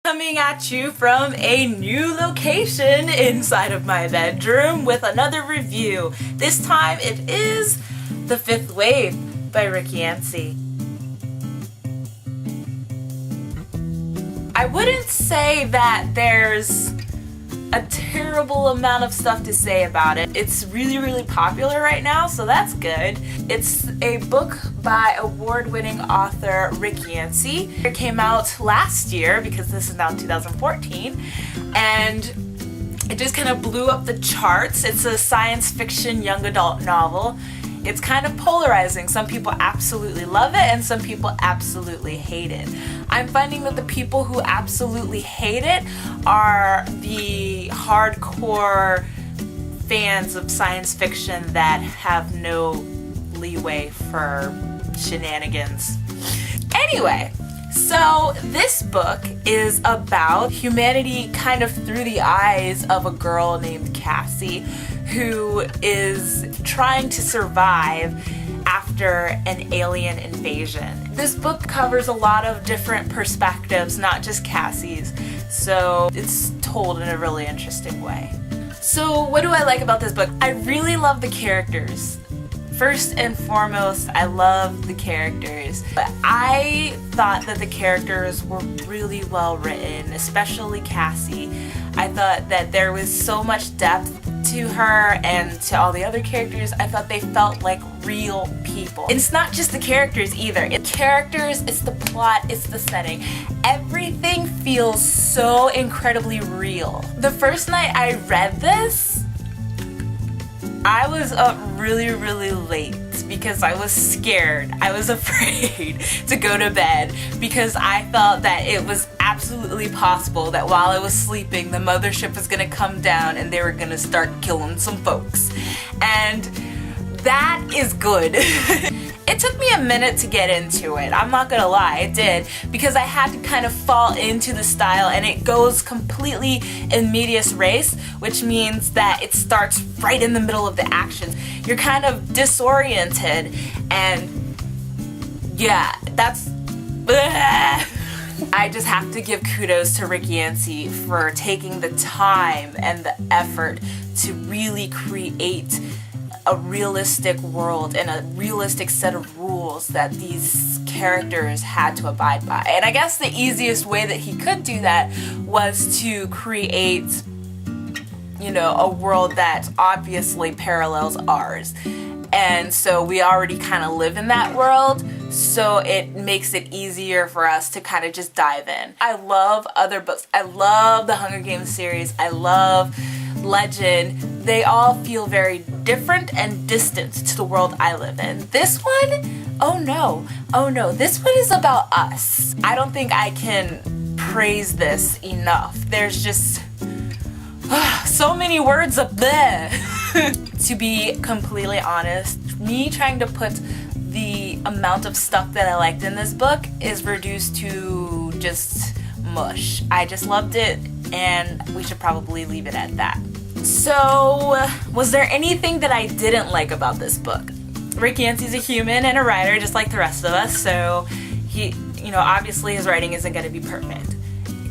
Coming at you from a new location inside of my bedroom with another review. This time it is The Fifth Wave by Rick Yancey. I wouldn't say that there's a terrible amount of stuff to say about it. It's really popular right now, so that's good. It's a book by award-winning author Rick Yancey. It came out last year because this is now 2014, and it just kind of blew up the charts. It's a science fiction young adult novel. It's kind of polarizing. Some people absolutely love it and some people absolutely hate it. I'm finding that the people who absolutely hate it are the hardcore fans of science fiction that have no leeway for shenanigans. Anyway, so this book is about humanity kind of through the eyes of a girl named Cassie who is trying to survive after an alien invasion. This book covers a lot of different perspectives, not just Cassie's, so it's told in a really interesting way. So what do I like about this book? I really love the characters. First and foremost, I love the characters. But I thought that the characters were really well written, especially Cassie. I thought that there was so much depth to her and to all the other characters. I thought they felt like real people. And it's not just the characters either. It's characters, it's the plot, it's the setting. Everything feels so incredibly real. The first night I read this, I was up really late because I was scared. I was afraid to go to bed because I felt that it was absolutely possible that while I was sleeping, the mothership was gonna come down and they were gonna start killing some folks. And that is good. It took me a minute to get into it, I'm not gonna lie, it did, because I had to kind of fall into the style, and it goes completely in medias res, which means that it starts right in the middle of the action. You're kind of disoriented, and yeah, that's... I just have to give kudos to Rick Yancey for taking the time and the effort to really create a realistic world and a realistic set of rules that these characters had to abide by. And I guess the easiest way that he could do that was to create, you know, a world that obviously parallels ours. And so we already kind of live in that world, so it makes it easier for us to kind of just dive in. I love other books. I love the Hunger Games series. I love Legend. They all feel very different and distant to the world I live in. This one, oh no, this one is about us. I don't think I can praise this enough. There's just so many words up there. To be completely honest, me trying to put the amount of stuff that I liked in this book is reduced to just mush. I just loved it, and we should probably leave it at that. So, was there anything that I didn't like about this book? Rick Yancey's a human and a writer just like the rest of us, so he, you know, obviously his writing isn't going to be perfect.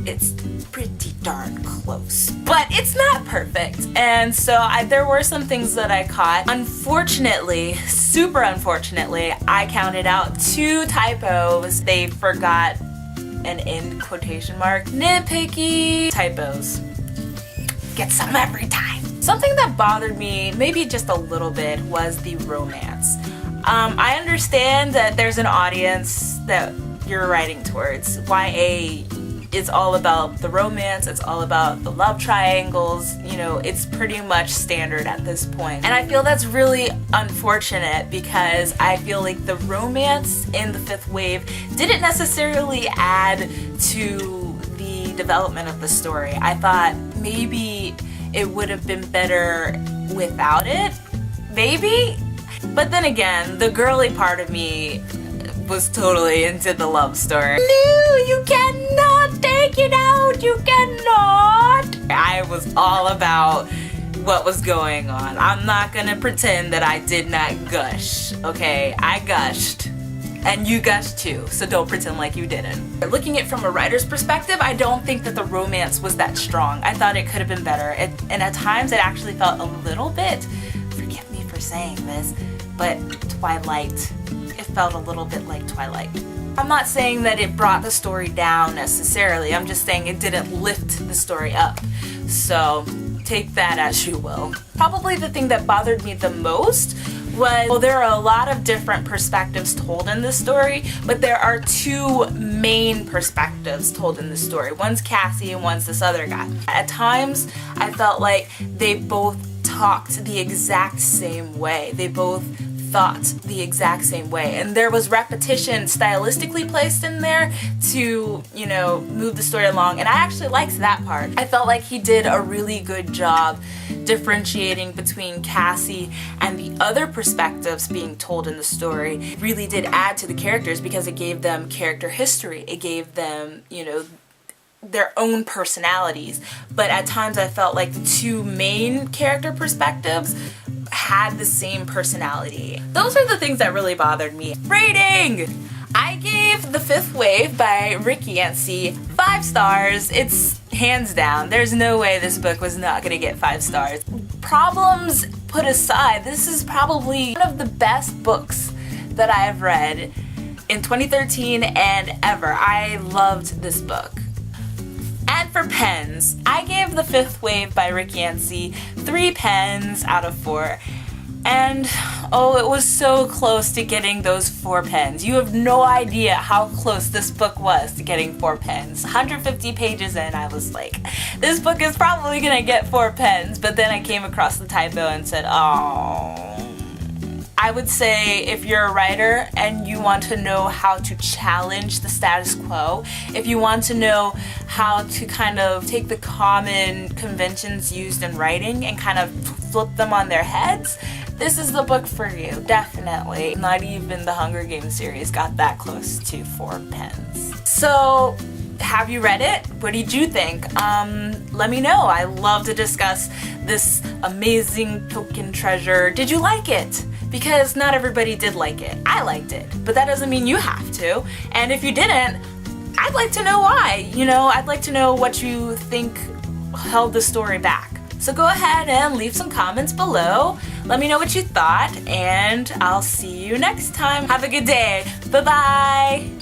It's pretty darn close, but it's not perfect, and so there were some things that I caught. Unfortunately, super unfortunately, I counted out 2 typos. They forgot an end quotation mark. Nitpicky typos. Get some every time. Something that bothered me, maybe just a little bit, was the romance. I understand that there's an audience that you're writing towards. YA is all about the romance, it's all about the love triangles, you know, it's pretty much standard at this point. And I feel that's really unfortunate because I feel like the romance in The Fifth Wave didn't necessarily add to the development of the story. I thought maybe it would have been better without it, maybe? But then again, the girly part of me was totally into the love story. No, you cannot take it out, you cannot! I was all about what was going on. I'm not gonna pretend that I did not gush, okay? I gushed. And you gushed too, so don't pretend like you didn't. Looking at it from a writer's perspective, I don't think that the romance was that strong. I thought it could have been better. And at times it actually felt a little bit, forgive me for saying this, but Twilight. It felt a little bit like Twilight. I'm not saying that it brought the story down necessarily, I'm just saying it didn't lift the story up. So take that as you will. Probably the thing that bothered me the most was, well, there are a lot of different perspectives told in this story, but there are two main perspectives told in this story. One's Cassie and one's this other guy. At times, I felt like they both talked the exact same way. They both thought the exact same way, and there was repetition stylistically placed in there to, you know, move the story along, and I actually liked that part. I felt like he did a really good job differentiating between Cassie and the other perspectives being told in the story. It really did add to the characters because it gave them character history. It gave them, you know, their own personalities. But at times I felt like the two main character perspectives had the same personality. Those are the things that really bothered me. Rating! I gave The Fifth Wave by Rick Yancey 5 stars. It's hands down. There's no way this book was not gonna get 5 stars. Problems put aside, this is probably one of the best books that I have read in 2013 and ever. I loved this book. And for pens, I gave The Fifth Wave by Rick Yancey 3 pens out of 4. And oh, it was so close to getting those 4 pens. You have no idea how close this book was to getting 4 pens. 150 pages in, I was like, this book is probably gonna get 4 pens. But then I came across the typo and said, oh. I would say if you're a writer and you want to know how to challenge the status quo, if you want to know how to kind of take the common conventions used in writing and kind of flip them on their heads, this is the book for you, definitely. Not even the Hunger Games series got that close to 4 pens. So, have you read it? What did you think? Let me know. I love to discuss this amazing Tolkien treasure. Did you like it? Because not everybody did like it. I liked it, but that doesn't mean you have to. And if you didn't, I'd like to know why. You know, I'd like to know what you think held the story back. So go ahead and leave some comments below. Let me know what you thought, and I'll see you next time. Have a good day. Bye-bye.